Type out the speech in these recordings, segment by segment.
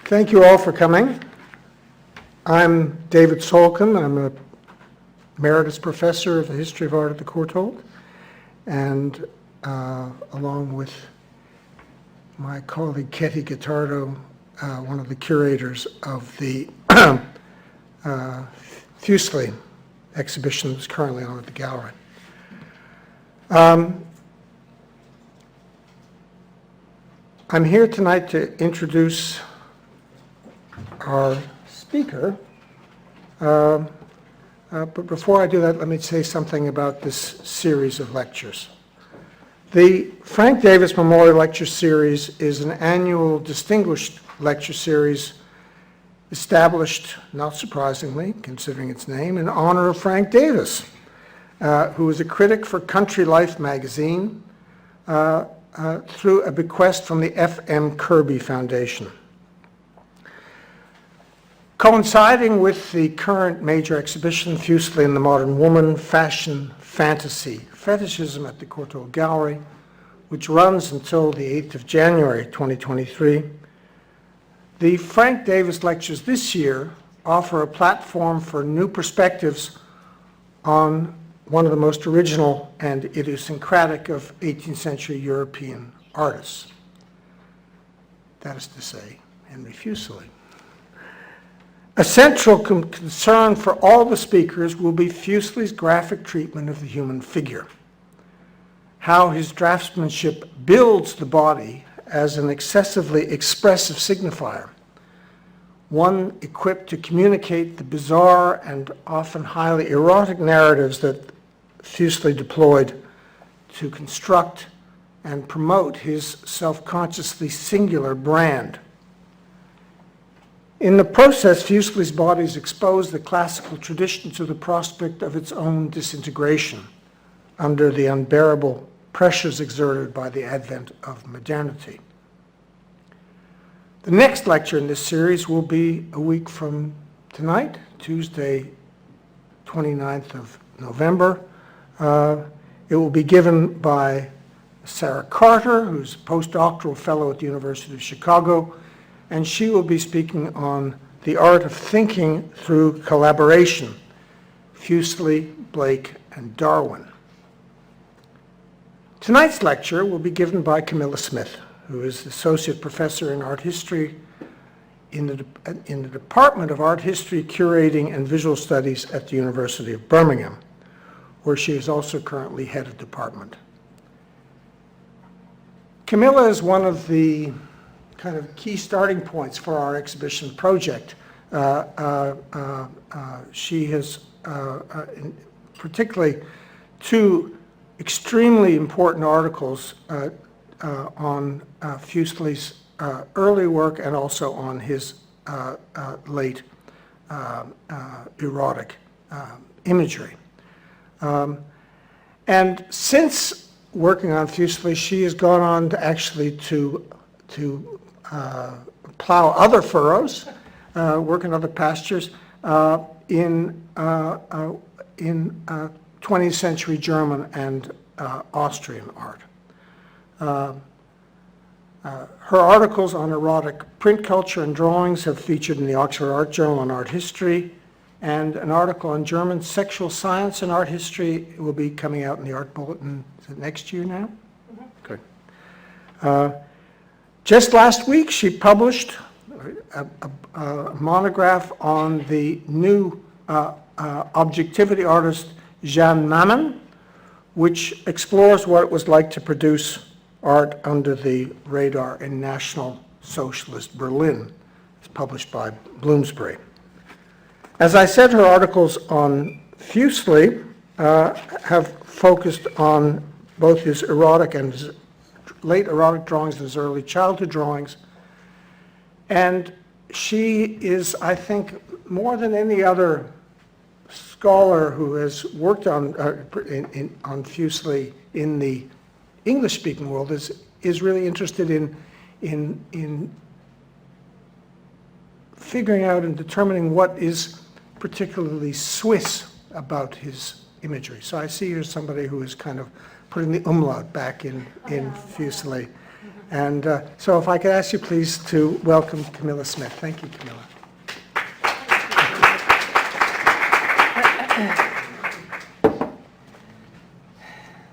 Thank you all for coming. I'm David Solkin. I'm a emeritus professor of the history of art at the Courtauld, and along with my colleague Ketty Guittardo, one of the curators of the Füssli exhibition that's currently on at the gallery. I'm here tonight to introduce our speaker, but before I do that, let me say something about this series of lectures. The Frank Davis Memorial Lecture Series is an annual distinguished lecture series established, not surprisingly, considering its name, in honor of Frank Davis, who was a critic for Country Life magazine through a bequest from the F.M. Kirby Foundation. Coinciding with the current major exhibition, Füssli and the Modern Woman, Fashion, Fantasy, Fetishism at the Courtauld Gallery, which runs until the 8th of January 2023, the Frank Davis Lectures this year offer a platform for new perspectives on one of the most original and idiosyncratic of 18th century European artists. That is to say, Henry Fuseli. A central concern for all the speakers will be Fuseli's graphic treatment of the human figure, how his draftsmanship builds the body as an excessively expressive signifier, one equipped to communicate the bizarre and often highly erotic narratives that Füssli deployed to construct and promote his self-consciously singular brand. In the process, Füssli's bodies expose the classical tradition to the prospect of its own disintegration under the unbearable pressures exerted by the advent of modernity. The next lecture in this series will be a week from tonight, Tuesday, 29th of November. It will be given by Sarah Carter, who's a postdoctoral fellow at the University of Chicago, and she will be speaking on the art of thinking through collaboration, Füssli, Blake, and Darwin. Tonight's lecture will be given by Camilla Smith, who is Associate Professor in Art History in the Department of Art History, Curating, and Visual Studies at the University of Birmingham, where she is also currently head of department. Camilla is one of the kind of key starting points for our exhibition project. She has particularly two extremely important articles on Füssli's early work and also on his late erotic imagery. And since working on Füssli, she has gone on to actually to plow other furrows, work in other pastures in 20th century German and Austrian art. Her articles on erotic print culture and drawings have featured in the Oxford Art Journal and Art History, and an article on German sexual science and art history will be coming out in the Art Bulletin. Is it next year now? Mm-hmm. Good. Just last week, she published a monograph on the new objectivity artist Jan Mammon, which explores what it was like to produce art under the radar in National Socialist Berlin. It's published by Bloomsbury. As I said, her articles on Füssli have focused on both his erotic and his late erotic drawings and his early childhood drawings. And she is, I think, more than any other scholar who has worked on Füssli in the English-speaking world, is really interested in figuring out and determining what is particularly Swiss about his imagery. So I see here somebody who is kind of putting the umlaut back in Füssli. And so if I could ask you please to welcome Camilla Smith. Thank you, Camilla.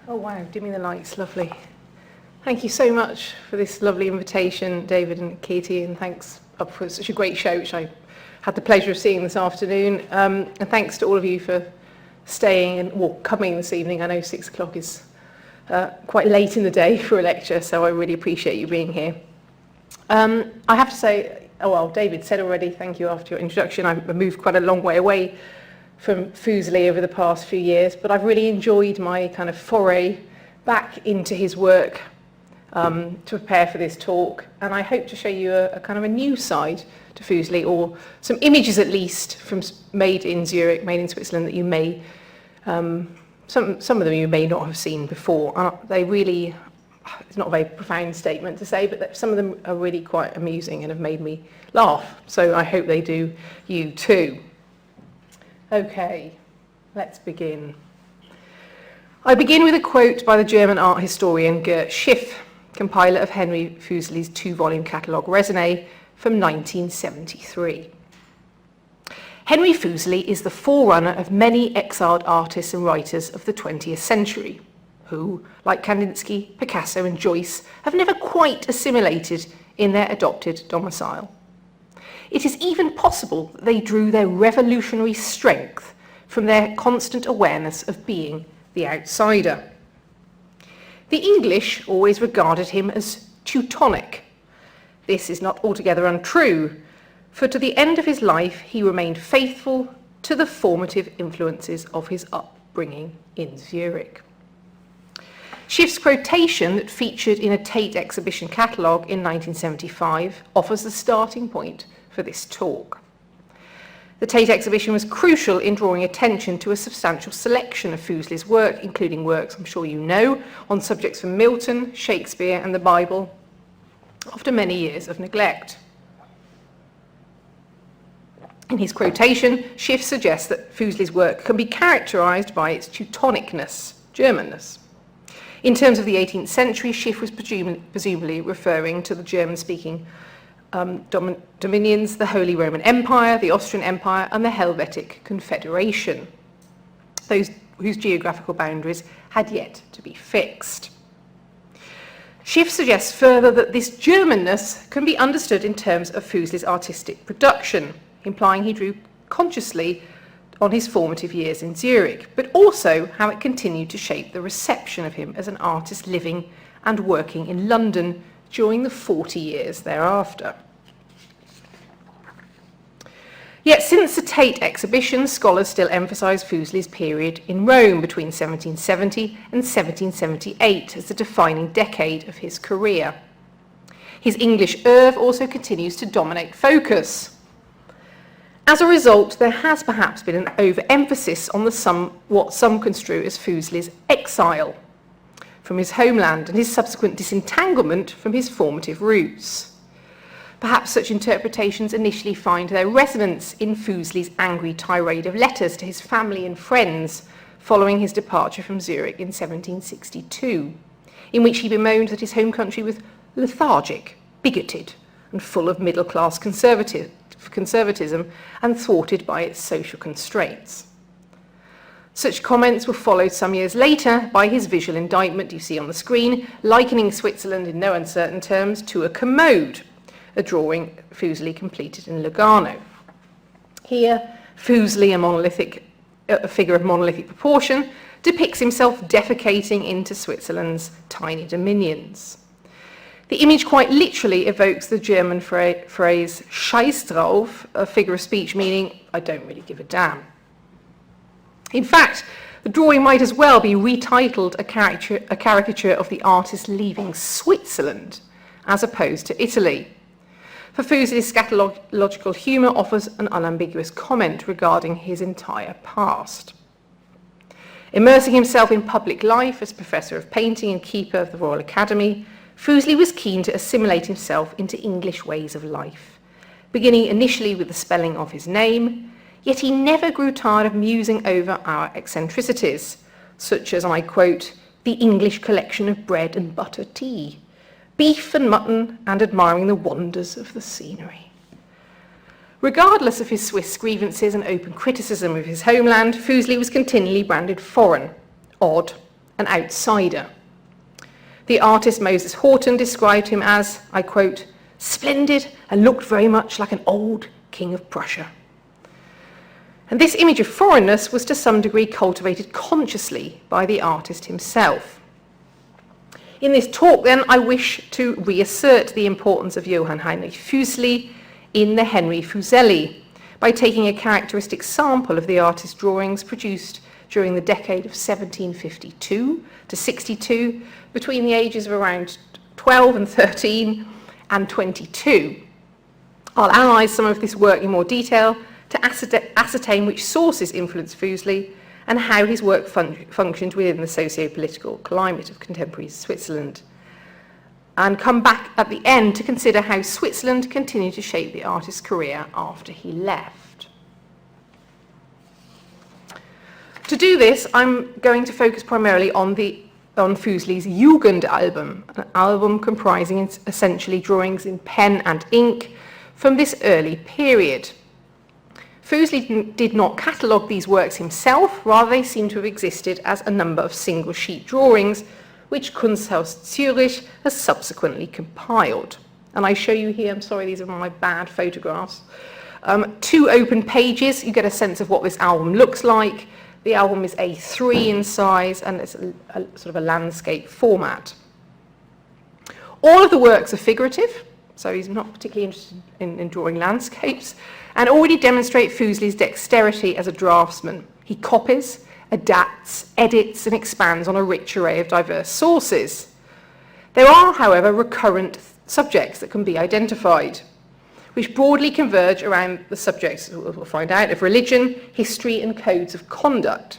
Oh wow, dim the lights, lovely. Thank you so much for this lovely invitation, David and Katie, and thanks for such a great show, which I had the pleasure of seeing this afternoon. And thanks to all of you for staying and coming this evening. I know 6 o'clock is quite late in the day for a lecture, so I really appreciate you being here. I have to say, David said already, thank you after your introduction, I've moved quite a long way away from Fuseli over the past few years, but I've really enjoyed my kind of foray back into his work to prepare for this talk, and I hope to show you a kind of a new side to Fuseli, or some images at least from made in Zurich, made in Switzerland, that you may, some of them you may not have seen before. They really, it's not a very profound statement to say, but some of them are really quite amusing and have made me laugh, so I hope they do you too. Okay, let's begin. I begin with a quote by the German art historian Gert Schiff, compiler of Henry Fuseli's 2-volume catalogue Raisonné from 1973. Henry Fuseli is the forerunner of many exiled artists and writers of the 20th century, who, like Kandinsky, Picasso and Joyce, have never quite assimilated in their adopted domicile. It is even possible that they drew their revolutionary strength from their constant awareness of being the outsider. The English always regarded him as Teutonic. This is not altogether untrue, for to the end of his life he remained faithful to the formative influences of his upbringing in Zurich. Schiff's quotation that featured in a Tate exhibition catalogue in 1975 offers the starting point for this talk. The Tate exhibition was crucial in drawing attention to a substantial selection of Fuseli's work, including works, I'm sure you know, on subjects from Milton, Shakespeare and the Bible, after many years of neglect. In his quotation, Schiff suggests that Fuseli's work can be characterised by its Teutonicness, Germanness. In terms of the 18th century, Schiff was presumably referring to the German-speaking dominions, the Holy Roman Empire, the Austrian Empire, and the Helvetic Confederation, those whose geographical boundaries had yet to be fixed. Schiff suggests further that this Germanness can be understood in terms of Fuseli's artistic production, implying he drew consciously on his formative years in Zurich, but also how it continued to shape the reception of him as an artist living and working in London during the 40 years thereafter. Yet since the Tate exhibition, scholars still emphasise Fuseli's period in Rome between 1770 and 1778 as the defining decade of his career. His English oeuvre also continues to dominate focus. As a result, there has perhaps been an overemphasis on what some construe as Fuseli's exile from his homeland and his subsequent disentanglement from his formative roots. Perhaps such interpretations initially find their resonance in Fuseli's angry tirade of letters to his family and friends following his departure from Zurich in 1762, in which he bemoaned that his home country was lethargic, bigoted, and full of middle-class conservatism and thwarted by its social constraints. Such comments were followed some years later by his visual indictment you see on the screen, likening Switzerland in no uncertain terms to a commode, a drawing Fuseli completed in Lugano. Here, Fuseli, a figure of monolithic proportion, depicts himself defecating into Switzerland's tiny dominions. The image quite literally evokes the German phrase Scheiß drauf, a figure of speech meaning, I don't really give a damn. In fact, the drawing might as well be retitled a caricature of the artist leaving Switzerland, as opposed to Italy. For Fuseli's scatological humour offers an unambiguous comment regarding his entire past. Immersing himself in public life as professor of painting and keeper of the Royal Academy, Fuseli was keen to assimilate himself into English ways of life, beginning initially with the spelling of his name, yet he never grew tired of musing over our eccentricities, such as, and I quote, the English collection of bread and butter tea, beef and mutton, and admiring the wonders of the scenery. Regardless of his Swiss grievances and open criticism of his homeland, Fuseli was continually branded foreign, odd, an outsider. The artist Moses Horton described him as, I quote, splendid and looked very much like an old king of Prussia. And this image of foreignness was to some degree cultivated consciously by the artist himself. In this talk, then, I wish to reassert the importance of Johann Heinrich Füssli in the Henry Fuseli by taking a characteristic sample of the artist's drawings produced during the decade of 1752 to 62, between the ages of around 12 and 13 and 22. I'll analyse some of this work in more detail to ascertain which sources influenced Fuseli and how his work functioned within the socio-political climate of contemporary Switzerland, and come back at the end to consider how Switzerland continued to shape the artist's career after he left. To do this, I'm going to focus primarily on Fuseli's Jugendalbum, an album comprising essentially drawings in pen and ink from this early period. Fuseli did not catalogue these works himself, rather they seem to have existed as a number of single sheet drawings, which Kunsthaus Zürich has subsequently compiled. And I show you here, I'm sorry, these are my bad photographs, 2 open pages. You get a sense of what this album looks like. The album is A3 in size, and it's a sort of a landscape format. All of the works are figurative, so he's not particularly interested in drawing landscapes, and already demonstrate Fuseli's dexterity as a draftsman. He copies, adapts, edits, and expands on a rich array of diverse sources. There are, however, recurrent subjects that can be identified, which broadly converge around the subjects, we'll find out, of religion, history, and codes of conduct.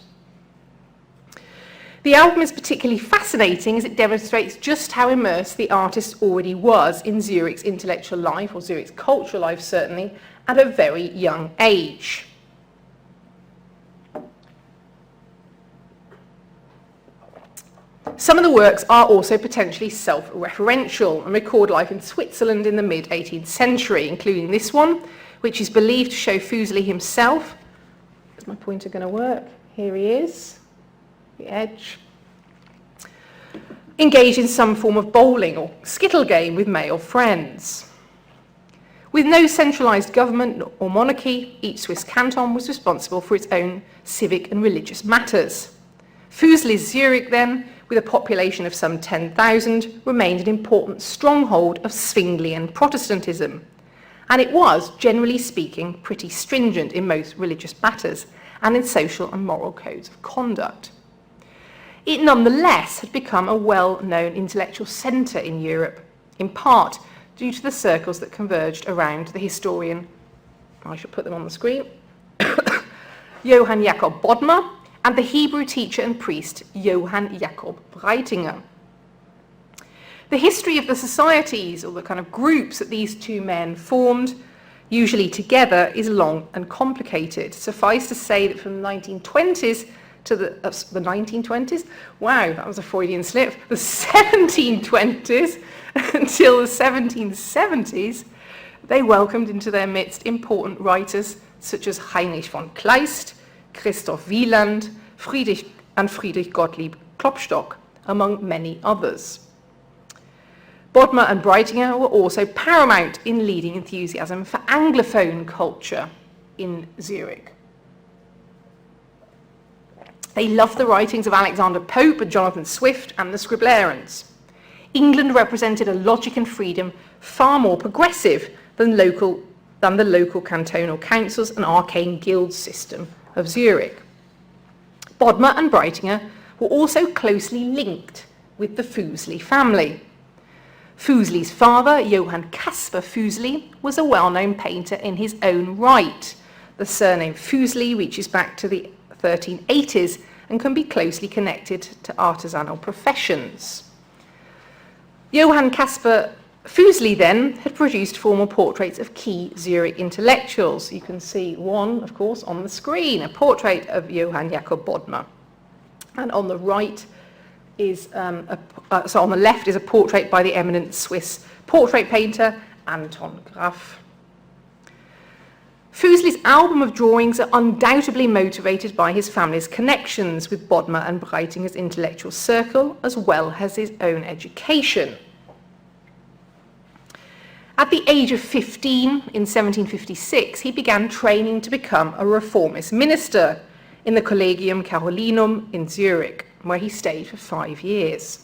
The album is particularly fascinating as it demonstrates just how immersed the artist already was in Zurich's intellectual life, or Zurich's cultural life certainly, at a very young age. Some of the works are also potentially self-referential and record life in Switzerland in the mid-18th century, including this one, which is believed to show Fuseli himself. Is my pointer going to work? Here he is, the edge. Engaged in some form of bowling or skittle game with male friends. With no centralised government or monarchy, each Swiss canton was responsible for its own civic and religious matters. Fuseli's Zurich, then, with a population of some 10,000, remained an important stronghold of Zwinglian Protestantism, and it was, generally speaking, pretty stringent in most religious matters and in social and moral codes of conduct. It nonetheless had become a well-known intellectual centre in Europe, in part due to the circles that converged around the historian, I should put them on the screen, Johann Jakob Bodmer, and the Hebrew teacher and priest Johann Jakob Breitinger. The history of the societies, or the kind of groups that these two men formed, usually together, is long and complicated. Suffice to say that from the 1920s to the 1920s, wow, that was a Freudian slip, the 1720s until the 1770s, they welcomed into their midst important writers such as Heinrich von Kleist, Christoph Wieland, Friedrich Gottlieb Klopstock, among many others. Bodmer and Breitinger were also paramount in leading enthusiasm for Anglophone culture in Zurich. They loved the writings of Alexander Pope and Jonathan Swift and the Scriblerans. England represented a logic and freedom far more progressive than the local cantonal councils and arcane guild system of Zurich. Bodmer and Breitinger were also closely linked with the Füssli family. Fuseli's father, Johann Caspar Füssli, was a well-known painter in his own right. The surname Füssli reaches back to the 1380s and can be closely connected to artisanal professions. Johann Caspar Füssli then had produced formal portraits of key Zurich intellectuals. You can see one, of course, on the screen, a portrait of Johann Jakob Bodmer. And on the right, is, so on the left is a portrait by the eminent Swiss portrait painter Anton Graf. Füssli's album of drawings are undoubtedly motivated by his family's connections with Bodmer and Breitinger's intellectual circle, as well as his own education. At the age of 15, in 1756, he began training to become a reformist minister in the Collegium Carolinum in Zurich, where he stayed for 5 years.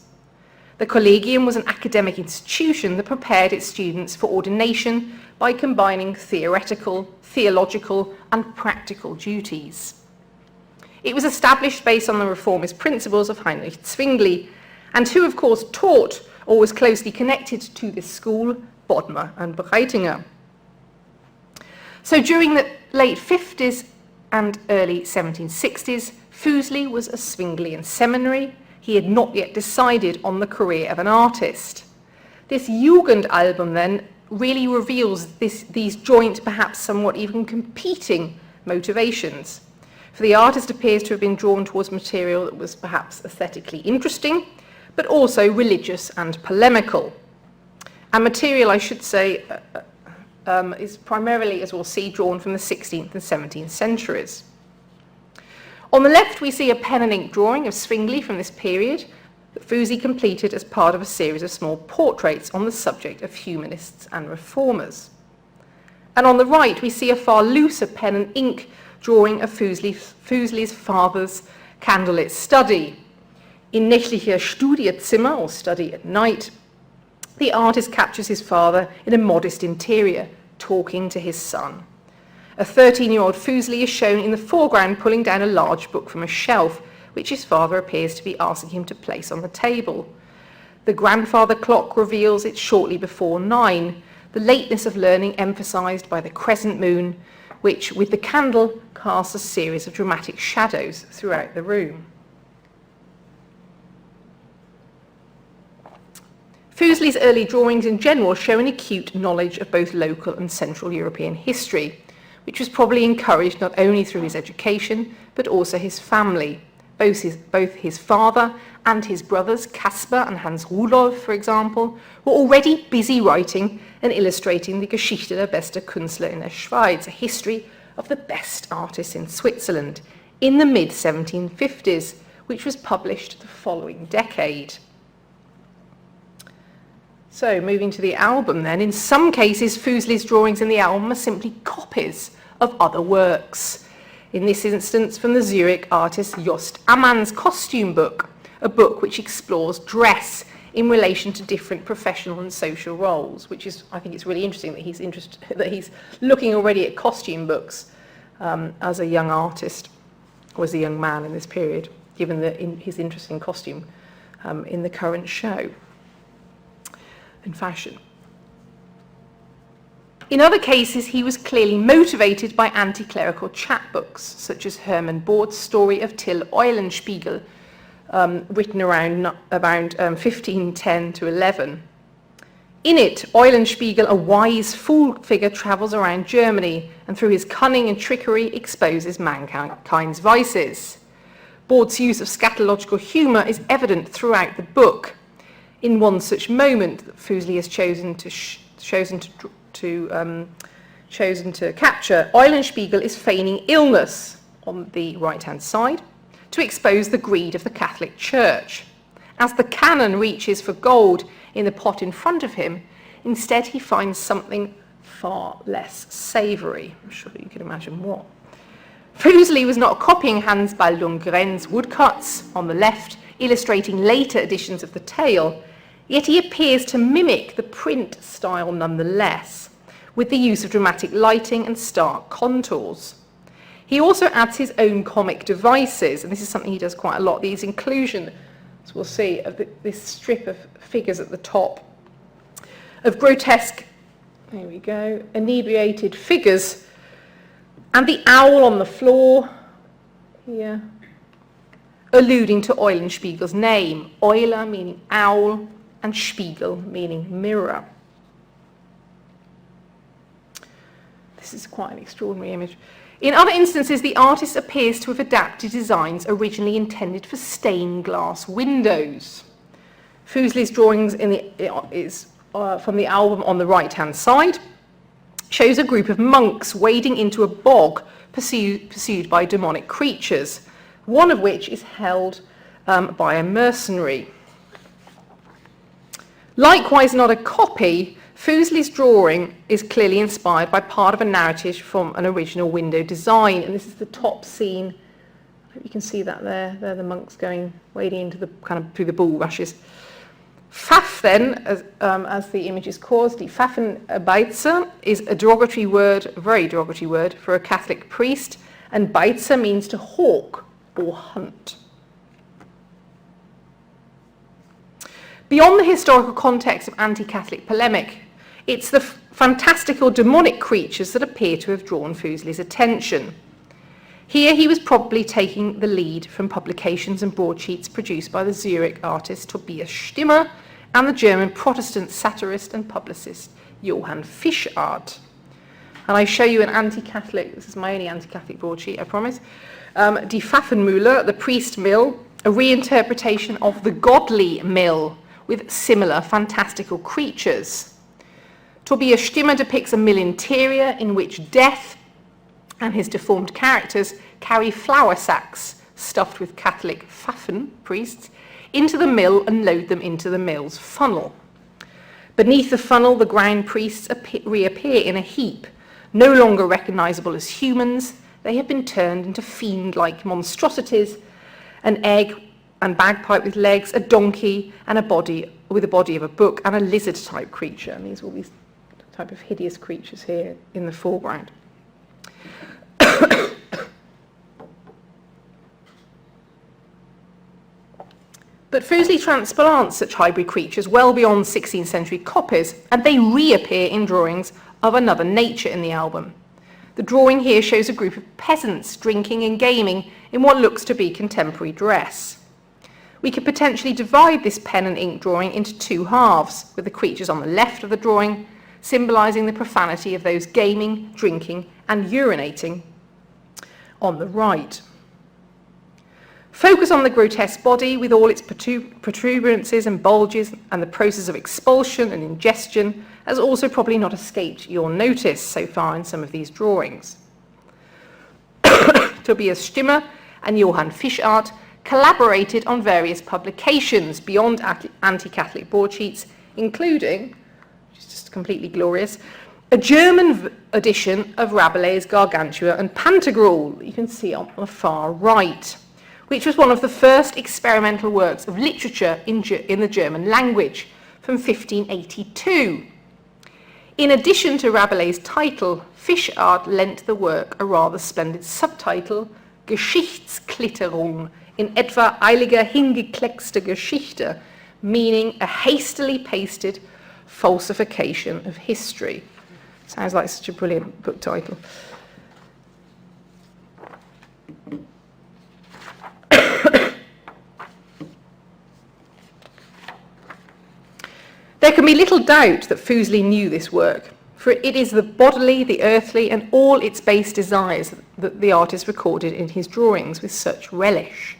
The Collegium was an academic institution that prepared its students for ordination by combining theoretical, theological, and practical duties. It was established based on the reformist principles of Henry Fuseli, and who of course taught or was closely connected to this school, Bodmer and Breitinger. So during the late 50s and early 1760s, Füssli was a Zwinglian seminary. He had not yet decided on the career of an artist. This Jugendalbum then really reveals these joint, perhaps somewhat even competing motivations. For the artist appears to have been drawn towards material that was perhaps aesthetically interesting, but also religious and polemical. And material, I should say, is primarily, as we'll see, drawn from the 16th and 17th centuries. On the left, we see a pen and ink drawing of Zwingli from this period that Füssli completed as part of a series of small portraits on the subject of humanists and reformers. And on the right, we see a far looser pen and ink drawing of Füssli's father's candlelit study. In nächtlicher Studiezimmer, or study at night, the artist captures his father in a modest interior, talking to his son. A 13-year-old Füssli is shown in the foreground pulling down a large book from a shelf, which his father appears to be asking him to place on the table. The grandfather clock reveals it's shortly before 9, the lateness of learning emphasised by the crescent moon, which, with the candle, casts a series of dramatic shadows throughout the room. Füssli's early drawings in general show an acute knowledge of both local and Central European history, which was probably encouraged not only through his education, but also his family. Both his father and his brothers, Caspar and Hans Rudolf, for example, were already busy writing and illustrating the Geschichte der beste Künstler in der Schweiz, a history of the best artists in Switzerland, in the mid-1750s, which was published the following decade. So, moving to the album then, in some cases Füssli's drawings in the album are simply copies of other works. In this instance, from the Zurich artist Jost Ammann's costume book, a book which explores dress in relation to different professional and social roles, which is, I think it's really interesting that he's looking already at costume books as a young artist, or as a young man in this period, given his interest in costume in the current show and fashion. In other cases, he was clearly motivated by anti-clerical chapbooks, such as Hermann Bord's story of Till Eulenspiegel, written around 1510 to 11. In it, Eulenspiegel, a wise fool figure, travels around Germany and through his cunning and trickery exposes mankind's vices. Bord's use of scatological humour is evident throughout the book. In one such moment that Füssli has chosen to capture, Eulenspiegel is feigning illness on the right-hand side to expose the greed of the Catholic Church. As the canon reaches for gold in the pot in front of him, instead he finds something far less savoury. I'm sure you can imagine what. Füssli was not copying Hans Baldung-Gren's woodcuts on the left, illustrating later editions of the tale, yet he appears to mimic the print style nonetheless, with the use of dramatic lighting and stark contours. He also adds his own comic devices, and this is something he does quite a lot, these inclusion, as we'll see, of this strip of figures at the top, of grotesque, there we go, inebriated figures, and the owl on the floor here, alluding to Eulenspiegel's name, Euler meaning owl, and Spiegel meaning mirror. This is quite an extraordinary image. In other instances, the artist appears to have adapted designs originally intended for stained glass windows. Fuseli's drawings from the album on the right-hand side shows a group of monks wading into a bog pursued by demonic creatures, one of which is held by a mercenary. Likewise, not a copy, Fuseli's drawing is clearly inspired by part of a narrative from an original window design, and this is the top scene. I hope you can see that there. There are the monks wading into the kind of through the bulrushes. Pfaff, then, as the image is called, die Pfaffenbeizer, is a derogatory word, a very derogatory word for a Catholic priest, and Beizer means to hawk or hunt. Beyond the historical context of anti-Catholic polemic, it's the fantastical demonic creatures that appear to have drawn Fuseli's attention. Here he was probably taking the lead from publications and broadsheets produced by the Zurich artist Tobias Stimmer and the German Protestant satirist and publicist Johann Fischart. And I show you an anti-Catholic, this is my only anti-Catholic broadsheet, I promise, Die Pfaffenmühle, the priest mill, a reinterpretation of the godly mill with similar fantastical creatures. Tobias Stimmer depicts a mill interior in which Death and his deformed characters carry flour sacks stuffed with Catholic Pfaffen priests into the mill and load them into the mill's funnel. Beneath the funnel, the ground priests reappear in a heap, no longer recognizable as humans. They have been turned into fiend-like monstrosities, an egg and bagpipe with legs, a donkey, and a body with the body of a book, and a lizard-type creature. And these are all these type of hideous creatures here in the foreground. But Fuseli transplants such hybrid creatures well beyond 16th century copies, and they reappear in drawings of another nature in the album. The drawing here shows a group of peasants drinking and gaming in what looks to be contemporary dress. We could potentially divide this pen and ink drawing into two halves, with the creatures on the left of the drawing symbolising the profanity of those gaming, drinking and urinating on the right. Focus on the grotesque body with all its protuberances and bulges, and the process of expulsion and ingestion has also probably not escaped your notice so far in some of these drawings. Tobias Stimmer and Johann Fischart collaborated on various publications beyond anti-Catholic broadsheets, including, which is just completely glorious, a German edition of Rabelais' Gargantua and Pantagruel, you can see on the far right, which was one of the first experimental works of literature in the German language from 1582. In addition to Rabelais' title, Fischart lent the work a rather splendid subtitle, Geschichtsklitterung, in etwa eiliger hingekleckste Geschichte, meaning a hastily pasted falsification of history. Sounds like such a brilliant book title. There can be little doubt that Fuseli knew this work, for it is the bodily, the earthly, and all its base desires that the artist recorded in his drawings with such relish.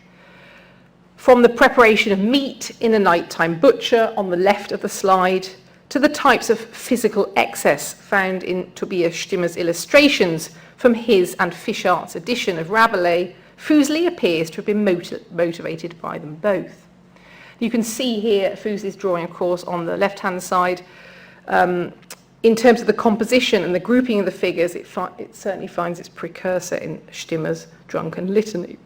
From the preparation of meat in a nighttime butcher on the left of the slide, to the types of physical excess found in Tobias Stimmer's illustrations from his and Fischart's edition of Rabelais, Fuseli appears to have been motivated by them both. You can see here Fuseli's drawing, of course, on the left-hand side. In terms of the composition and the grouping of the figures, it certainly finds its precursor in Stimmer's Drunken Litany.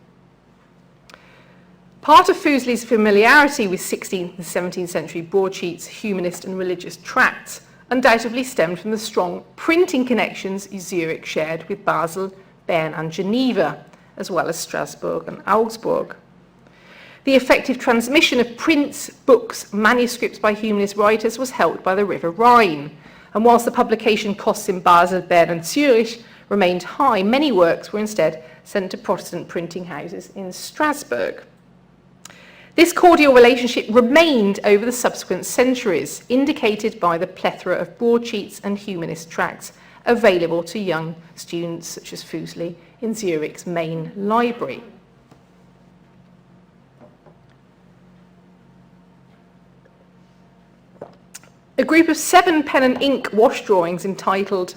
Part of Fuseli's familiarity with 16th and 17th century broadsheets, humanist and religious tracts undoubtedly stemmed from the strong printing connections Zurich shared with Basel, Bern and Geneva, as well as Strasbourg and Augsburg. The effective transmission of prints, books, manuscripts by humanist writers was helped by the River Rhine, and whilst the publication costs in Basel, Bern and Zurich remained high, many works were instead sent to Protestant printing houses in Strasbourg. This cordial relationship remained over the subsequent centuries, indicated by the plethora of broadsheets and humanist tracts available to young students such as Fuseli in Zurich's main library. A group of 7 pen and ink wash drawings entitled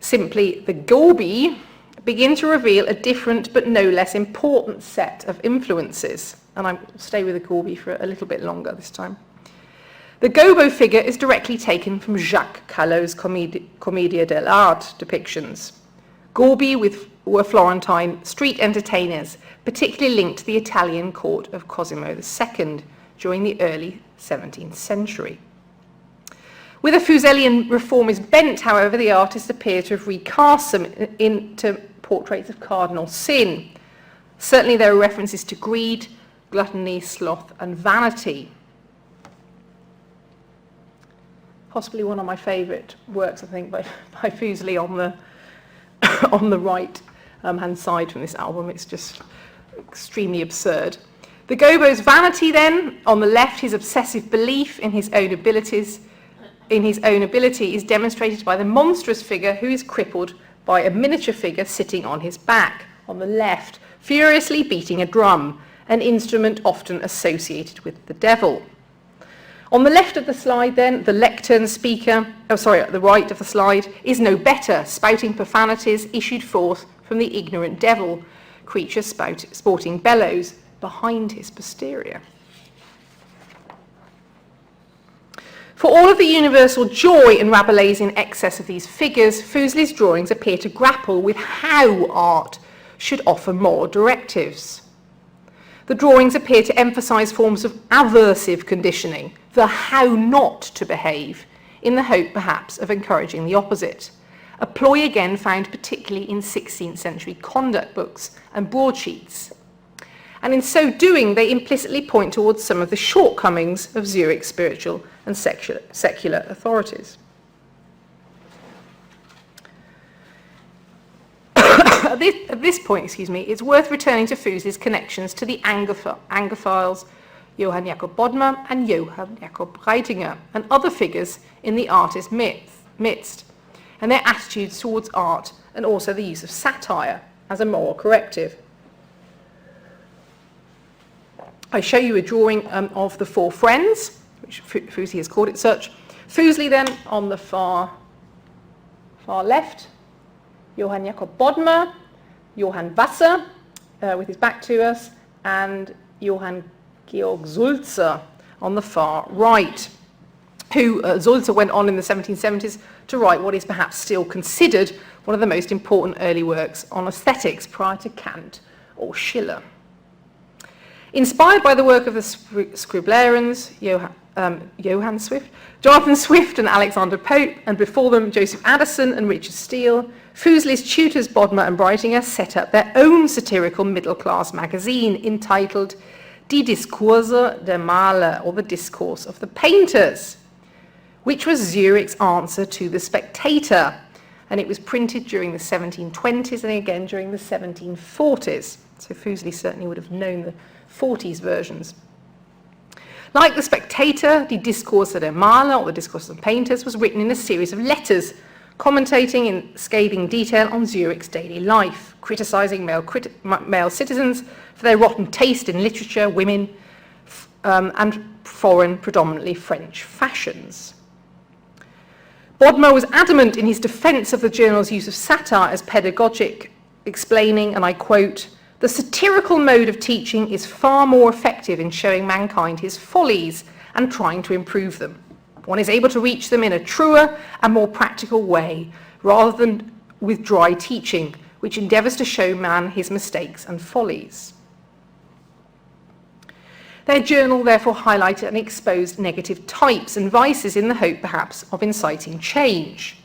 simply The Gobi begin to reveal a different but no less important set of influences. And I'll stay with the Gobi for a little bit longer this time. The Gobo figure is directly taken from Jacques Callot's Commedia dell'arte depictions. Gobi were Florentine street entertainers, particularly linked to the Italian court of Cosimo II during the early 17th century. With a Fuselian reformist bent, however, the artists appear to have recast them into portraits of cardinal sin. Certainly there are references to greed, gluttony, sloth, and vanity. Possibly one of my favourite works, I think, by Füssli on the right hand side from this album. It's just extremely absurd. The Gobo's vanity, then, on the left, his obsessive belief in his own ability is demonstrated by the monstrous figure who is crippled by a miniature figure sitting on his back, on the left, furiously beating a drum, an instrument often associated with the devil. On the left of the slide, then, the lectern speaker, at the right of the slide, is no better, spouting profanities issued forth from the ignorant devil, creature sporting bellows behind his posterior. For all of the universal joy and Rabelaisian excess of these figures, Füssli's drawings appear to grapple with how art should offer moral directives. The drawings appear to emphasise forms of aversive conditioning, the how not to behave, in the hope perhaps of encouraging the opposite, a ploy again found particularly in 16th century conduct books and broadsheets. And in so doing, they implicitly point towards some of the shortcomings of Zurich's spiritual and secular authorities. At this point, it's worth returning to Füssli's connections to the Anglophiles Johann Jakob Bodmer and Johann Jakob Reitinger and other figures in the artist's midst, and their attitudes towards art and also the use of satire as a moral corrective. I show you a drawing of the Four Friends, which Füssli has called it such. Füssli then on the far left, Johann Jakob Bodmer, Johann Wasser with his back to us, and Johann Georg Sulzer on the far right, who Sulzer went on in the 1770s to write what is perhaps still considered one of the most important early works on aesthetics prior to Kant or Schiller. Inspired by the work of the Scriblerans, Johann Swift, Jonathan Swift and Alexander Pope, and before them Joseph Addison and Richard Steele, Füssli's tutors Bodmer and Breitinger set up their own satirical middle-class magazine entitled Die Discourse der Maler, or the Discourse of the Painters, which was Zurich's answer to the Spectator, and it was printed during the 1720s and again during the 1740s. So Füssli certainly would have known the 40s versions. Like the Spectator, Die Discourse der Maler, or the Discourse of the Painters, was written in a series of letters commentating in scathing detail on Zurich's daily life, criticising male citizens for their rotten taste in literature, women, and foreign, predominantly French fashions. Bodmer was adamant in his defence of the journal's use of satire as pedagogic, explaining, and I quote, "The satirical mode of teaching is far more effective in showing mankind his follies and trying to improve them. One is able to reach them in a truer and more practical way, rather than with dry teaching, which endeavours to show man his mistakes and follies." Their journal therefore highlighted and exposed negative types and vices in the hope perhaps of inciting change.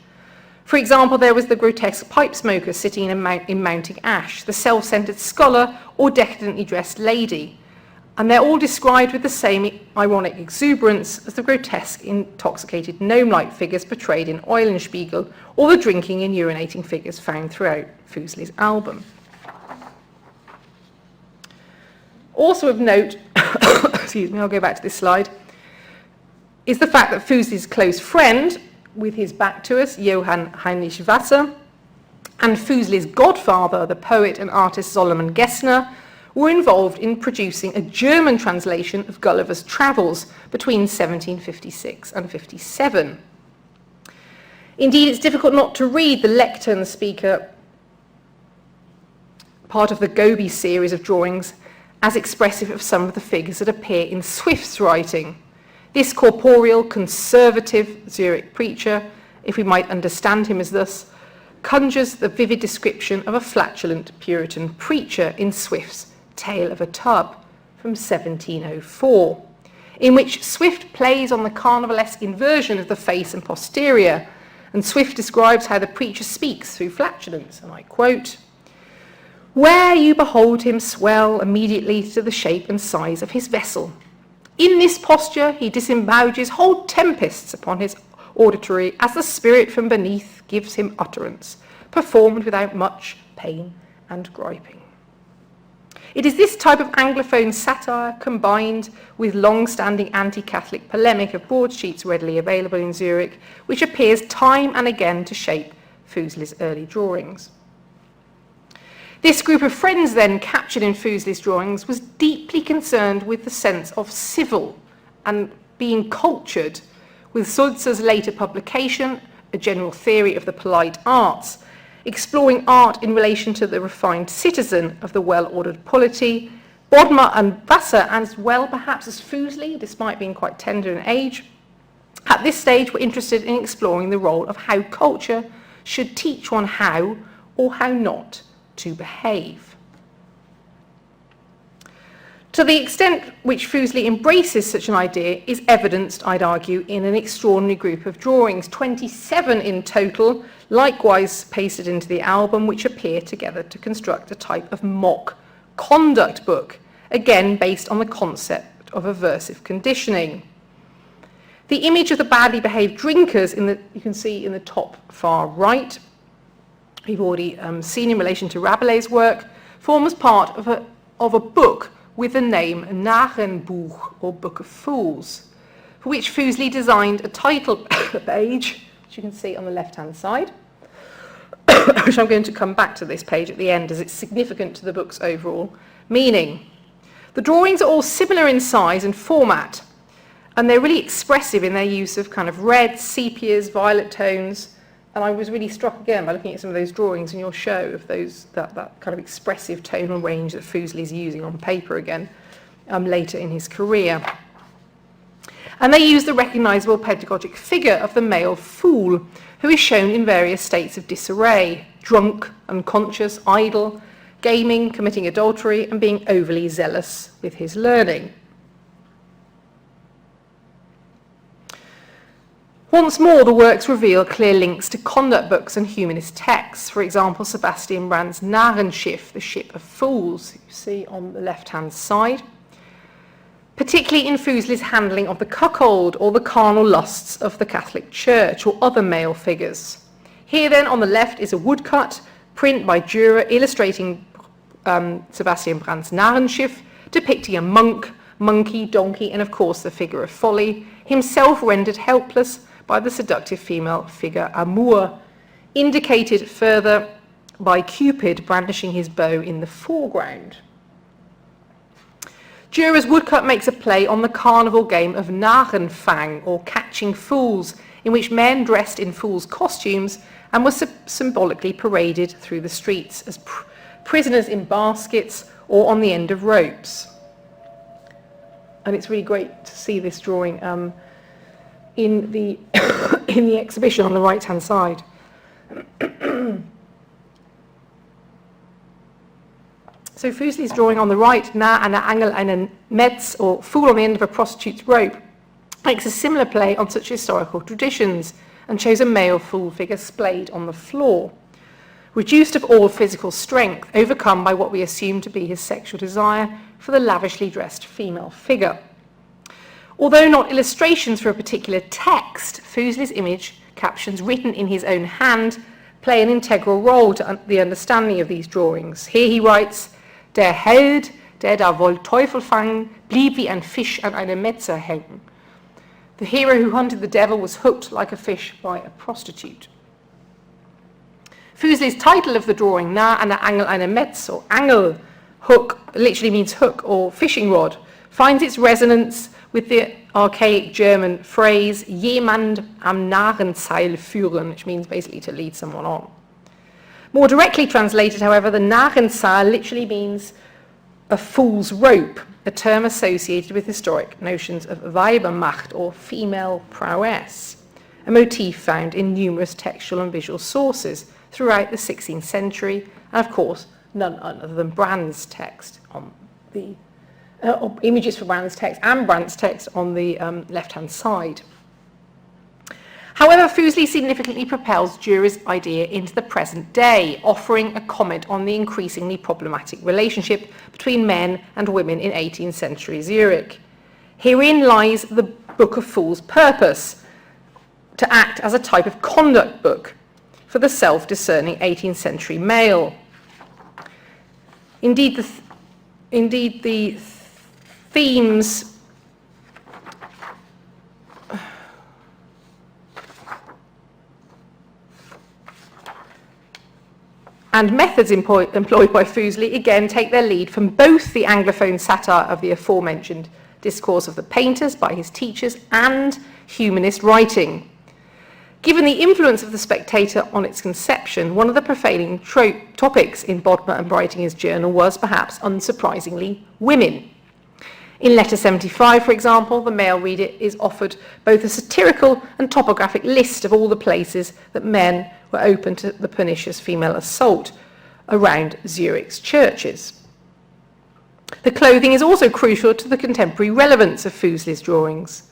For example, there was the grotesque pipe smoker sitting in mounting ash, the self-centered scholar or decadently dressed lady, and they're all described with the same ironic exuberance as the grotesque, intoxicated gnome-like figures portrayed in Eulenspiegel or the drinking and urinating figures found throughout Füssli's album. Also of note, I'll go back to this slide, is the fact that Füssli's close friend, with his back to us, Johann Heinrich Wasser, and Fuseli's godfather, the poet and artist Solomon Gessner, were involved in producing a German translation of Gulliver's Travels between 1756 and 57. Indeed, it's difficult not to read the lectern speaker, part of the Gobi series of drawings, as expressive of some of the figures that appear in Swift's writing. This corporeal, conservative Zurich preacher, if we might understand him as thus, conjures the vivid description of a flatulent Puritan preacher in Swift's Tale of a Tub from 1704, in which Swift plays on the carnivalesque inversion of the face and posterior, and Swift describes how the preacher speaks through flatulence, and I quote, "Where you behold him swell immediately to the shape and size of his vessel. In this posture he disembowges whole tempests upon his auditory as the spirit from beneath gives him utterance, performed without much pain and griping." It is this type of Anglophone satire combined with long-standing anti-Catholic polemic of broadsheets readily available in Zurich, which appears time and again to shape Fuseli's early drawings. This group of friends then captured in Fuseli's drawings was deeply concerned with the sense of civil and being cultured, with Sulzer's later publication, A General Theory of the Polite Arts, exploring art in relation to the refined citizen of the well-ordered polity. Bodmer and Vassar, as well perhaps as Fuseli, despite being quite tender in age, at this stage were interested in exploring the role of how culture should teach one how or how not to behave. To the extent which Füssli embraces such an idea is evidenced, I'd argue, in an extraordinary group of drawings, 27 in total, likewise pasted into the album, which appear together to construct a type of mock conduct book, again based on the concept of aversive conditioning. The image of the badly behaved drinkers, you can see in the top far right, we've already seen in relation to Rabelais' work, forms part of a book with the name Narrenbuch, or Book of Fools, for which Füssli designed a title page, which you can see on the left-hand side, which I'm going to come back to this page at the end as it's significant to the book's overall meaning. The drawings are all similar in size and format, and they're really expressive in their use of kind of red, sepias, violet tones. And I was really struck again by looking at some of those drawings in your show of those that kind of expressive tonal range that Füssli is using on paper again later in his career. And they use the recognisable pedagogic figure of the male fool, who is shown in various states of disarray, drunk, unconscious, idle, gaming, committing adultery, and being overly zealous with his learning. Once more, the works reveal clear links to conduct books and humanist texts. For example, Sebastian Brandt's Narrenschiff, the Ship of Fools, you see on the left-hand side, particularly in Füssli's handling of the cuckold or the carnal lusts of the Catholic Church or other male figures. Here then, on the left, is a woodcut print by Dürer illustrating Sebastian Brandt's Narrenschiff, depicting a monk, monkey, donkey, and of course the figure of folly, himself rendered helpless by the seductive female figure Amour, indicated further by Cupid brandishing his bow in the foreground. Dürer's woodcut makes a play on the carnival game of Narrenfang, or catching fools, in which men dressed in fools' costumes and were symbolically paraded through the streets as prisoners in baskets or on the end of ropes. And it's really great to see this drawing in the in the exhibition on the right-hand side. So Füssli's drawing on the right, Na an Angel einen Metz, or fool on the end of a prostitute's rope, makes a similar play on such historical traditions and shows a male fool figure splayed on the floor, reduced of all physical strength, overcome by what we assume to be his sexual desire for the lavishly dressed female figure. Although not illustrations for a particular text, Füssli's image captions written in his own hand play an integral role to the understanding of these drawings. Here he writes, "Der Held, der da wollt Teufel fangen, blieb wie ein Fisch an einer Metze hängen." The hero who hunted the devil was hooked like a fish by a prostitute. Fuseli's title of the drawing, Na an der Angel eine Metz, or Angel, hook, literally means hook or fishing rod, finds its resonance with the archaic German phrase jemand am Narrenseil führen, which means basically to lead someone on. More directly translated, however, the Narrenseil literally means a fool's rope, a term associated with historic notions of Weibermacht or female prowess, a motif found in numerous textual and visual sources throughout the 16th century, and of course none other than Brand's text on the images for Brand's text and Brandt's text on the left-hand side. However, Füssli significantly propels Dürer's idea into the present day, offering a comment on the increasingly problematic relationship between men and women in 18th century Zurich. Herein lies the Book of Fools' purpose, to act as a type of conduct book for the self-discerning 18th century male. Indeed, the themes and methods employed by Füssli again take their lead from both the Anglophone satire of the aforementioned Discourse of the Painters by his teachers and humanist writing. Given the influence of The Spectator on its conception, one of the prevailing topics in Bodmer and Breitinger's journal was, perhaps unsurprisingly, women. In letter 75, for example, the male reader is offered both a satirical and topographic list of all the places that men were open to the pernicious female assault around Zurich's churches. The clothing is also crucial to the contemporary relevance of Füssli's drawings.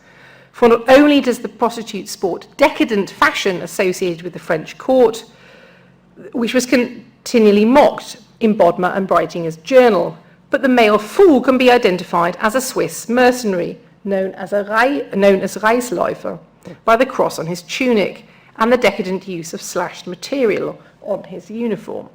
For not only does the prostitute sport decadent fashion associated with the French court, which was continually mocked in Bodmer and Breitinger's journal, but the male fool can be identified as a Swiss mercenary known as Reisläufer by the cross on his tunic and the decadent use of slashed material on his uniform.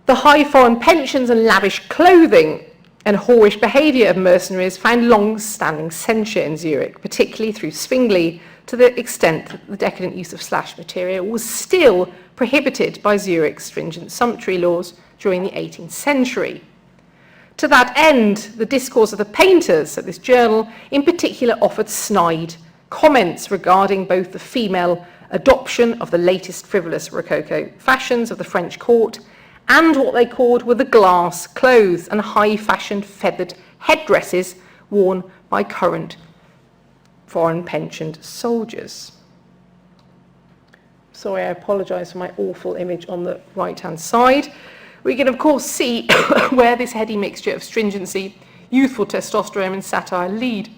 The high foreign pensions and lavish clothing and whorish behaviour of mercenaries found long-standing censure in Zurich, particularly through Zwingli, to the extent that the decadent use of slashed material was still prohibited by Zurich's stringent sumptuary laws during the 18th century. To that end, the Discourse of the Painters, so this journal, in particular offered snide comments regarding both the female adoption of the latest frivolous Rococo fashions of the French court and what they called were the glass clothes and high-fashioned feathered headdresses worn by current foreign pensioned soldiers. Sorry, I apologise for my awful image on the right-hand side. We can, of course, see where this heady mixture of stringency, youthful testosterone and satire lead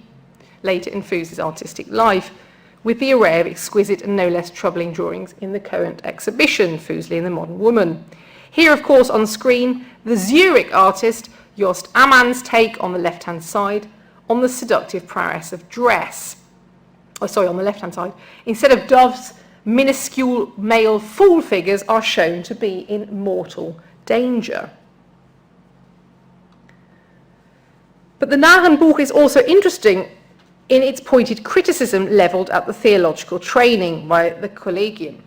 later in Füssli's artistic life, with the array of exquisite and no less troubling drawings in the current exhibition, Füssli and the Modern Woman. Here, of course, on screen, the Zurich artist Jost Amann's take on the left-hand side on the seductive prowess of dress. On the left-hand side. Instead of doves, minuscule male fool figures are shown to be in mortal danger. But the Narrenbuch is also interesting in its pointed criticism levelled at the theological training by the Collegium.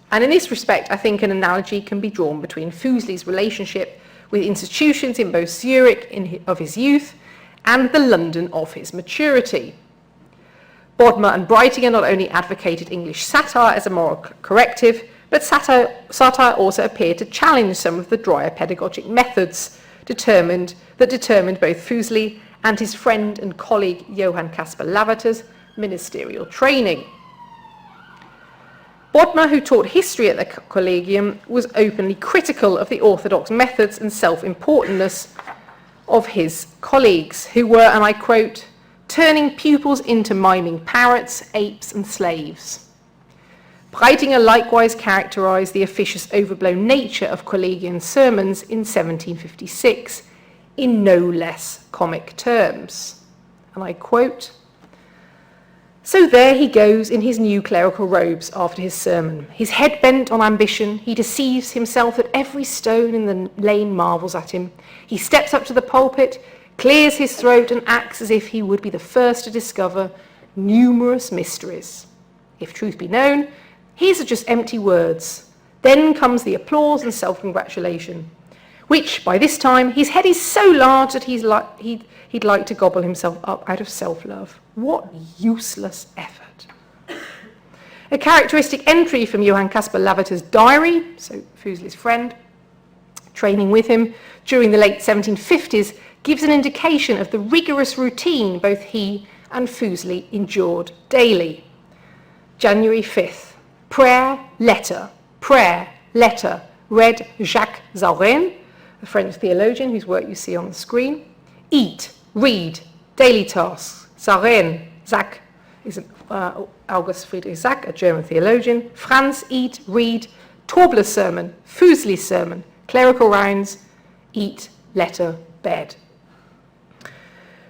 And in this respect, I think an analogy can be drawn between Füssli's relationship with institutions in both Zurich of his youth and the London of his maturity. Bodmer and Breitinger not only advocated English satire as a moral corrective, but satire also appeared to challenge some of the drier pedagogic methods that determined both Füssli and his friend and colleague Johann Caspar Lavater's ministerial training. Bodmer, who taught history at the Collegium, was openly critical of the orthodox methods and self-importantness of his colleagues, who were, and I quote, turning pupils into miming parrots, apes and slaves. Breitinger likewise characterised the officious overblown nature of Collegian sermons in 1756 in no less comic terms, and I quote, so there he goes in his new clerical robes after his sermon, his head bent on ambition. He deceives himself that every stone in the lane marvels at him. He steps up to the pulpit, clears his throat and acts as if he would be the first to discover numerous mysteries. If truth be known, His are just empty words. Then comes the applause and self-congratulation, which, by this time, his head is so large that he'd like to gobble himself up out of self-love. What useless effort. A characteristic entry from Johann Caspar Lavater's diary, so Fuseli's friend, training with him during the late 1750s, gives an indication of the rigorous routine both he and Füssli endured daily. January 5th, prayer, letter, read Jacques Sauren, the French theologian whose work you see on the screen. Eat, read, daily tasks. Sauren, Zach is August Friedrich Zach, a German theologian. Franz, eat, read, Torbler's sermon, Füssli's sermon, clerical rounds, eat, letter, bed.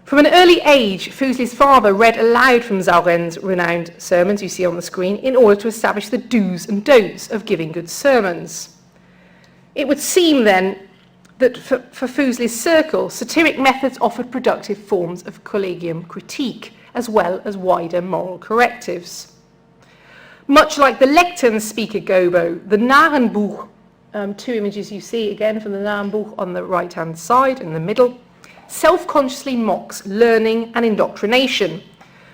From an early age, Füssli's father read aloud from Sauren's renowned sermons you see on the screen in order to establish the do's and don'ts of giving good sermons. It would seem then that for Füssli's circle, satiric methods offered productive forms of Collegium critique, as well as wider moral correctives. Much like the Lectern speaker Gobo, the Narrenbuch, two images you see again from the Narrenbuch on the right-hand side in the middle, self-consciously mocks learning and indoctrination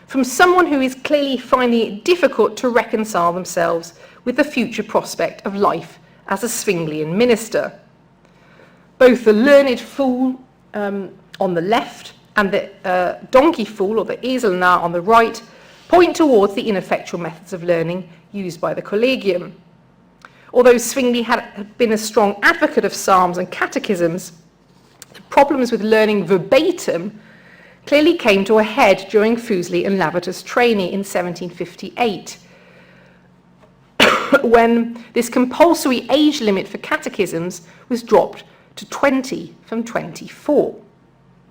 from someone who is clearly finding it difficult to reconcile themselves with the future prospect of life as a Zwinglian minister. Both the learned fool on the left and the donkey fool, or the Eselnarr on the right, point towards the ineffectual methods of learning used by the Collegium. Although Zwingli had been a strong advocate of psalms and catechisms, the problems with learning verbatim clearly came to a head during Füssli and Lavater's training in 1758, when this compulsory age limit for catechisms was dropped to 20 from 24.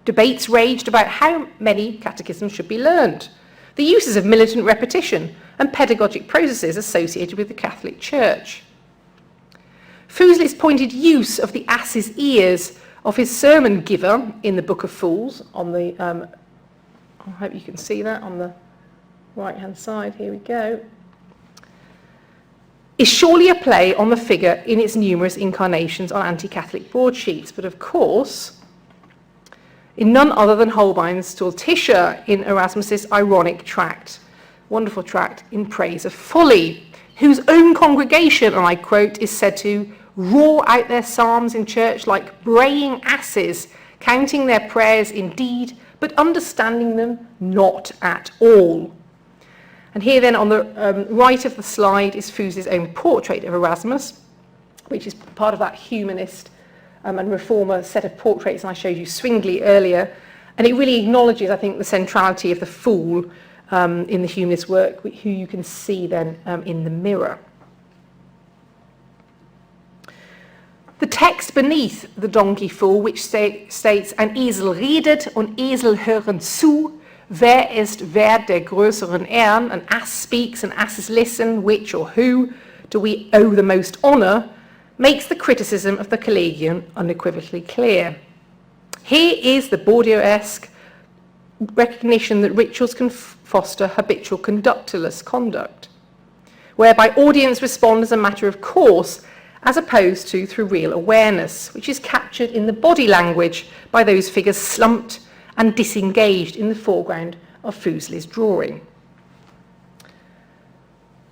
Debates raged about how many catechisms should be learned, the uses of militant repetition, and pedagogic processes associated with the Catholic Church. Füssli's pointed use of the ass's ears of his sermon giver in the Book of Fools, on the, I hope you can see that on the right-hand side, here we go, is surely a play on the figure in its numerous incarnations on anti-Catholic broadsheets, but of course, in none other than Holbein's Stultitia in Erasmus's ironic tract, wonderful tract in praise of folly, whose own congregation, and I quote, is said to roar out their psalms in church like braying asses, counting their prayers indeed, but understanding them not at all. And here then on the right of the slide is Füssli's own portrait of Erasmus, which is part of that humanist and reformer set of portraits, and I showed you Zwingli earlier, and it really acknowledges, I think, the centrality of the fool in the humanist work, who you can see then in the mirror. The text beneath the donkey fool, which states, ein Esel redet und Esel hören zu, wer ist wert der größeren Ehren, an ass speaks and asses listen, which or who do we owe the most honour, makes the criticism of the Collegium unequivocally clear. Here is the Bourdieu-esque recognition that rituals can foster habitual conductorless conduct, whereby audience respond as a matter of course, as opposed to through real awareness, which is captured in the body language by those figures slumped and disengaged in the foreground of Füssli's drawing.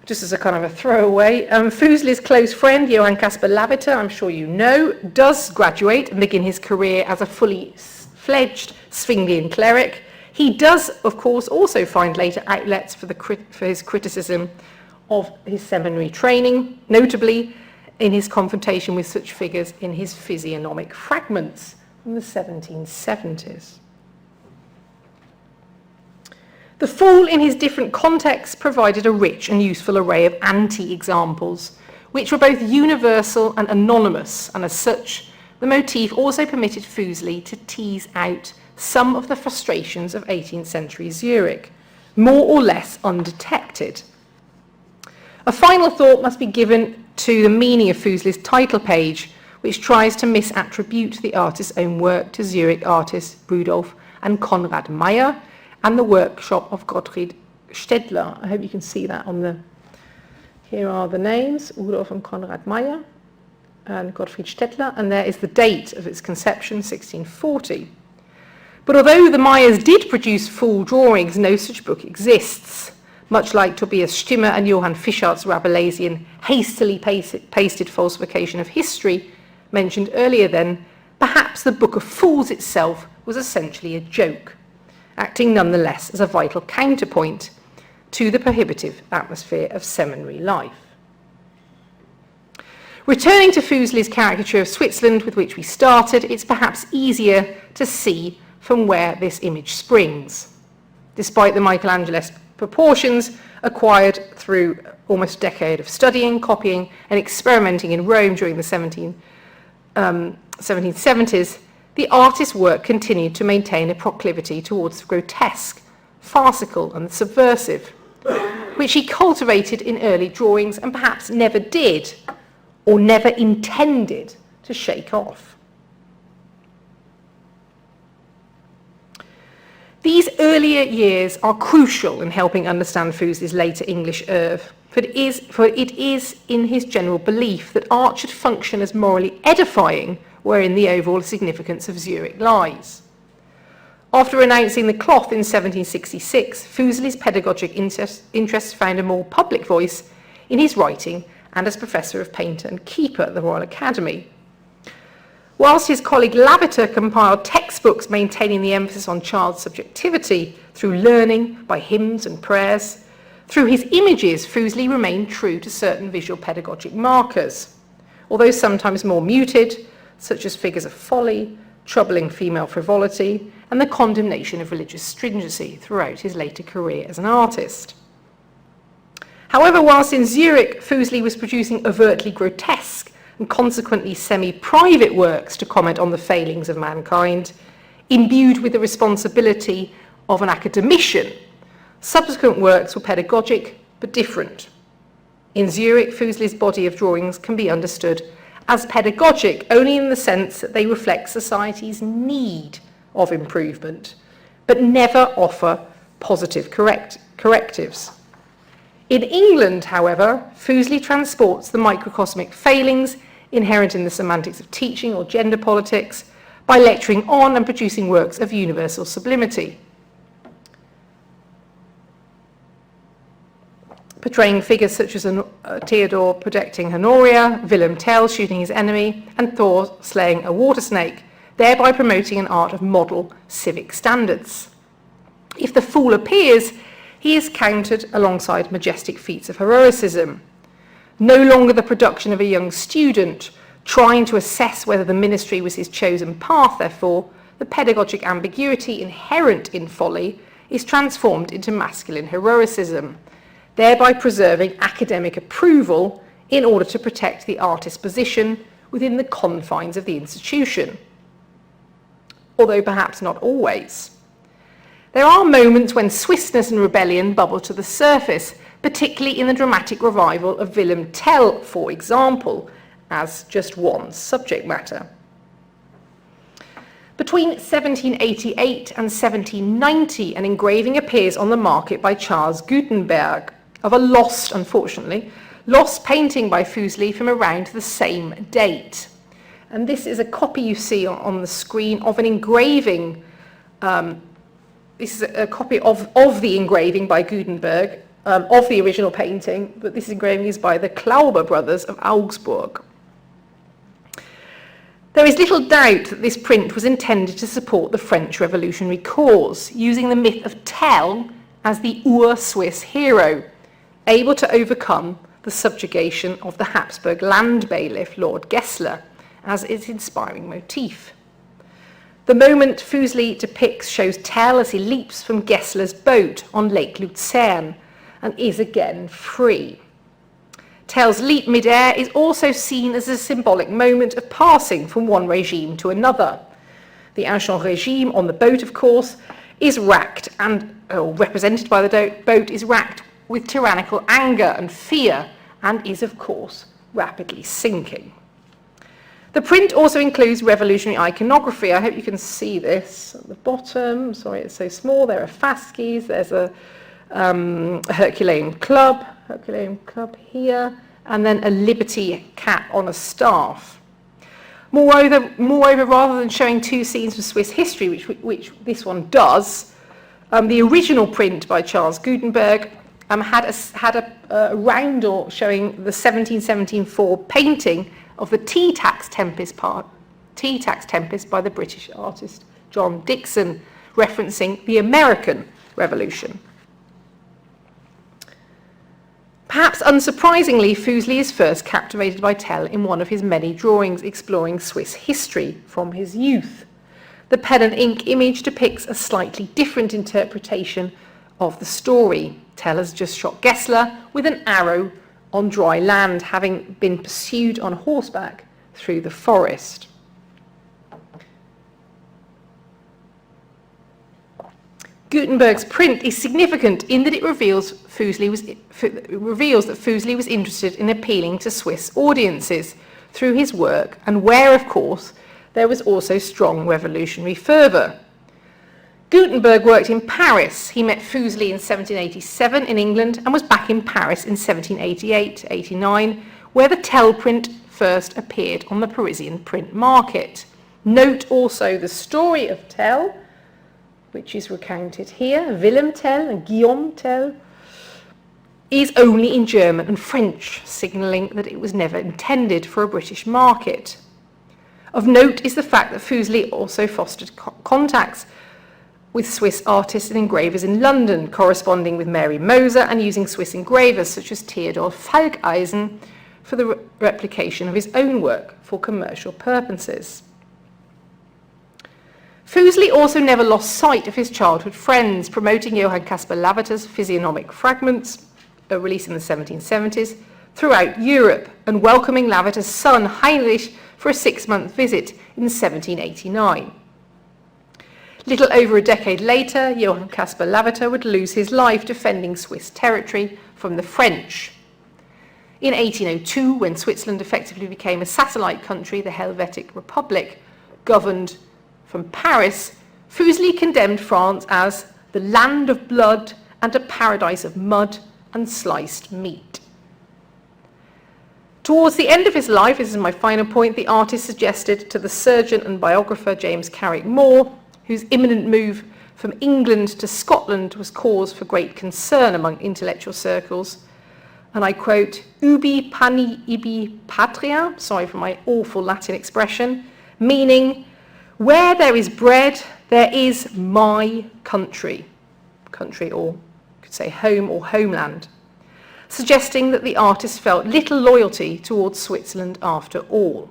Just as a kind of a throwaway, Füssli's close friend, Johann Caspar Lavater, I'm sure you know, does graduate and begin his career as a fully fledged Zwinglian cleric. He does, of course, also find later outlets for his criticism of his seminary training, notably in his confrontation with such figures in his physiognomic fragments from the 1770s. The fool in his different contexts provided a rich and useful array of anti-examples, which were both universal and anonymous, and as such, the motif also permitted Füssli to tease out some of the frustrations of 18th century Zurich, more or less undetected. A final thought must be given to the meaning of Füssli's title page, which tries to misattribute the artist's own work to Zurich artists Rudolf and Konrad Meyer and the workshop of Gottfried Stedler. I hope you can see that on the, Here are the names, Rudolf and Konrad Meyer and Gottfried Stettler, and there is the date of its conception, 1640. But although the Meyers did produce full drawings, no such book exists, much like Tobias Stimmer and Johann Fischart's Rabelaisian hastily pasted falsification of history mentioned earlier. Then perhaps the Book of Fools itself was essentially a joke, acting nonetheless as a vital counterpoint to the prohibitive atmosphere of seminary life. Returning to Fuseli's caricature of Switzerland, with which we started, it's perhaps easier to see from where this image springs. Despite the Michelangelesque proportions acquired through almost a decade of studying, copying, and experimenting in Rome during the 1770s, the artist's work continued to maintain a proclivity towards the grotesque, farcical, and subversive, which he cultivated in early drawings and perhaps never did or never intended to shake off. These earlier years are crucial in helping understand Fuseli's later English oeuvre, for it is in his general belief that art should function as morally edifying, wherein the overall significance of Zurich lies. After renouncing the cloth in 1766, Fuseli's pedagogic interests found a more public voice in his writing and as Professor of Painter and Keeper at the Royal Academy. Whilst his colleague Lavater compiled textbooks maintaining the emphasis on child subjectivity through learning by hymns and prayers, through his images, Fuseli remained true to certain visual pedagogic markers, although sometimes more muted, such as figures of folly, troubling female frivolity, and the condemnation of religious stringency throughout his later career as an artist. However, whilst in Zurich, Fuseli was producing overtly grotesque and consequently semi-private works to comment on the failings of mankind, imbued with the responsibility of an academician, subsequent works were pedagogic but different. In Zurich, Fuseli's body of drawings can be understood as pedagogic only in the sense that they reflect society's need of improvement, but never offer positive correctives. In England, however, Fuseli transports the microcosmic failings inherent in the semantics of teaching or gender politics by lecturing on and producing works of universal sublimity, portraying figures such as Theodore protecting Honoria, Wilhelm Tell shooting his enemy, and Thor slaying a water snake, thereby promoting an art of model civic standards. If the fool appears, he is countered alongside majestic feats of heroicism. No longer the production of a young student trying to assess whether the ministry was his chosen path, therefore, the pedagogic ambiguity inherent in folly is transformed into masculine heroicism, thereby preserving academic approval in order to protect the artist's position within the confines of the institution, although perhaps not always. There are moments when Swissness and rebellion bubble to the surface, particularly in the dramatic revival of Wilhelm Tell, for example, as just one subject matter. Between 1788 and 1790, an engraving appears on the market by Charles Gutenberg of a unfortunately, lost painting by Füssli from around the same date. And this is a copy you see on the screen of an engraving. This is a copy of the engraving by Gutenberg, of the original painting, but this engraving is by the Klauber brothers of Augsburg. There is little doubt that this print was intended to support the French revolutionary cause, using the myth of Tell as the Ur-Swiss hero, able to overcome the subjugation of the Habsburg land bailiff, Lord Gessler, as its inspiring motif. The moment Füssli depicts shows Tell as he leaps from Gessler's boat on Lake Luzerne and is again free. Tell's leap mid-air is also seen as a symbolic moment of passing from one regime to another. The Ancient regime on the boat, of course, is racked represented by the boat is racked with tyrannical anger and fear and is, of course, rapidly sinking. The print also includes revolutionary iconography. I hope you can see this at the bottom. Sorry, it's so small. There are fasces. There's a a Herculean club here, and then a liberty cap on a staff. Moreover, rather than showing two scenes from Swiss history, which this one does, the original print by Charles Gutenberg had a roundel showing the 1774 painting of the Tea Tax Tempest by the British artist John Dixon, referencing the American Revolution. Perhaps unsurprisingly, Fuseli is first captivated by Tell in one of his many drawings exploring Swiss history from his youth. The pen and ink image depicts a slightly different interpretation of the story. Tell has just shot Gessler with an arrow on dry land, having been pursued on horseback through the forest. Gutenberg's print is significant in that it reveals that Fuseli was interested in appealing to Swiss audiences through his work, and where, of course, there was also strong revolutionary fervour. Gutenberg worked in Paris. He met Fuseli in 1787 in England and was back in Paris in 1788-89, where the Tell print first appeared on the Parisian print market. Note also the story of Tell, which is recounted here. Willem Tell and Guillaume Tell is only in German and French, signalling that it was never intended for a British market. Of note is the fact that Fuseli also fostered contacts with Swiss artists and engravers in London, corresponding with Mary Moser and using Swiss engravers such as Theodor Falkeisen for the replication of his own work for commercial purposes. Fuseli also never lost sight of his childhood friends, promoting Johann Caspar Lavater's Physiognomic Fragments, released in the 1770s, throughout Europe, and welcoming Lavater's son Heinrich for a 6-month visit in 1789. Little over a decade later, Johann Caspar Lavater would lose his life defending Swiss territory from the French. In 1802, when Switzerland effectively became a satellite country, the Helvetic Republic, governed from Paris, Fuseli condemned France as the land of blood and a paradise of mud and sliced meat. Towards the end of his life, this is my final point, the artist suggested to the surgeon and biographer James Carrick Moore, whose imminent move from England to Scotland was cause for great concern among intellectual circles, and I quote, ubi pani ibi patria, sorry for my awful Latin expression, meaning, where there is bread, there is my country, or you could say home or homeland, suggesting that the artist felt little loyalty towards Switzerland after all.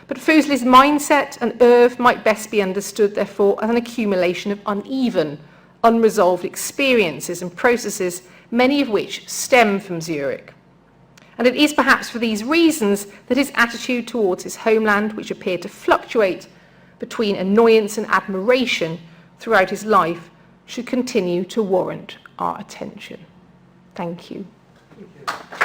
But Fuseli's mindset and oeuvre might best be understood, therefore, as an accumulation of uneven, unresolved experiences and processes, many of which stem from Zurich. And it is perhaps for these reasons that his attitude towards his homeland, which appeared to fluctuate between annoyance and admiration throughout his life, should continue to warrant our attention. Thank you. Thank you.